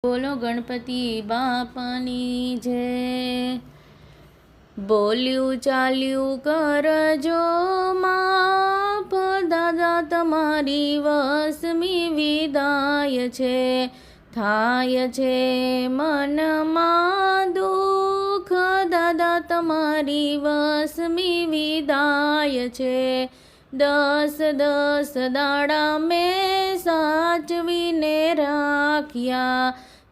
બોલો ગણપતિ બાપાની જય। બોલ્યું ચાલ્યું કરજો માફ, દાદા તમારી વસમી વિદાય છે। થાય છે મનમાં દુઃખ, દાદા તમારી વસમી વિદાય છે। 10 દાડા મેં સાચવીને રાખ્યા,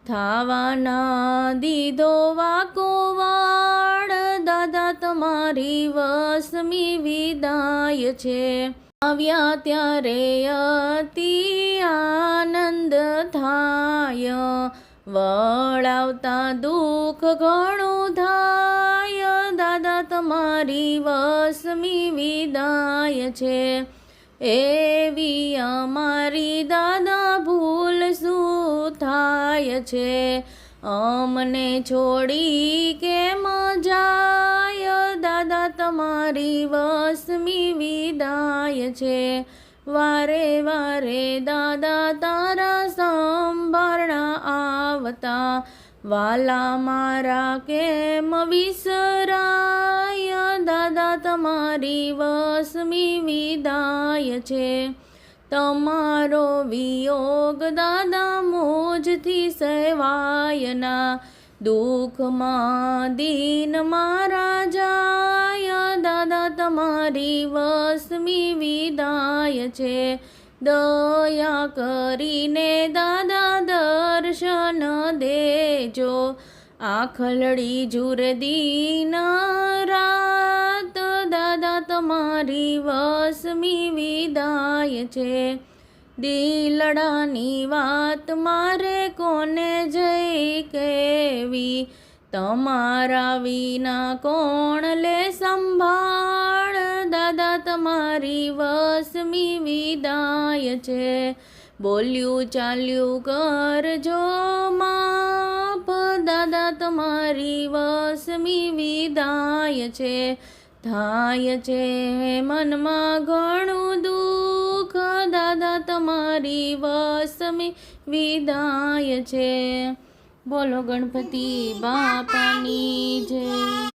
થાવાના દીધો વાકો વાળ, દાદા તમારી વસમી વિદાય છે। આવ્યા ત્યારે અતિ આનંદ થાય, વળાવતા દુઃખ ઘણું થાય, દાદા તમારી વસમી વિદાય છે। એવી અમારી દાદા ભૂલ શું થાય છે, અમને છોડી કેમ જાય, દાદા તમારી વસમી વિદાય છે। વારે વારે દાદા તારા સંભારણા આવતા, વાલા મારા કેમ વિસરાય, દાદા તમારી વસમી વિદાય છે। તમારો વિયોગ દાદા મોજથી સહેવાયના, દુઃખમાં દીન મારા જાય, દાદા તમારી વસમી વિદાય છે। દયા કરીને દાદા દર્શન દેજો, આખલડી જુરદીન રાત, દાદા તમારી વસમી વિદાય છે। દિલડાની વાત મારે કોને જઈ કહેવી, તમારા વિના કોણ લે સંભાળ, દાદા તમારી વસમી વિદાય છે। બોલ્યું ચાલ્યું કરજો માફ, દાદા તમારી વસમી વિદાય છે। થાય છે મનમાં ઘણું દુઃખ, દાદા તમારી વસમી વિદાય છે। બોલો ગણપતિ બાપાની જય।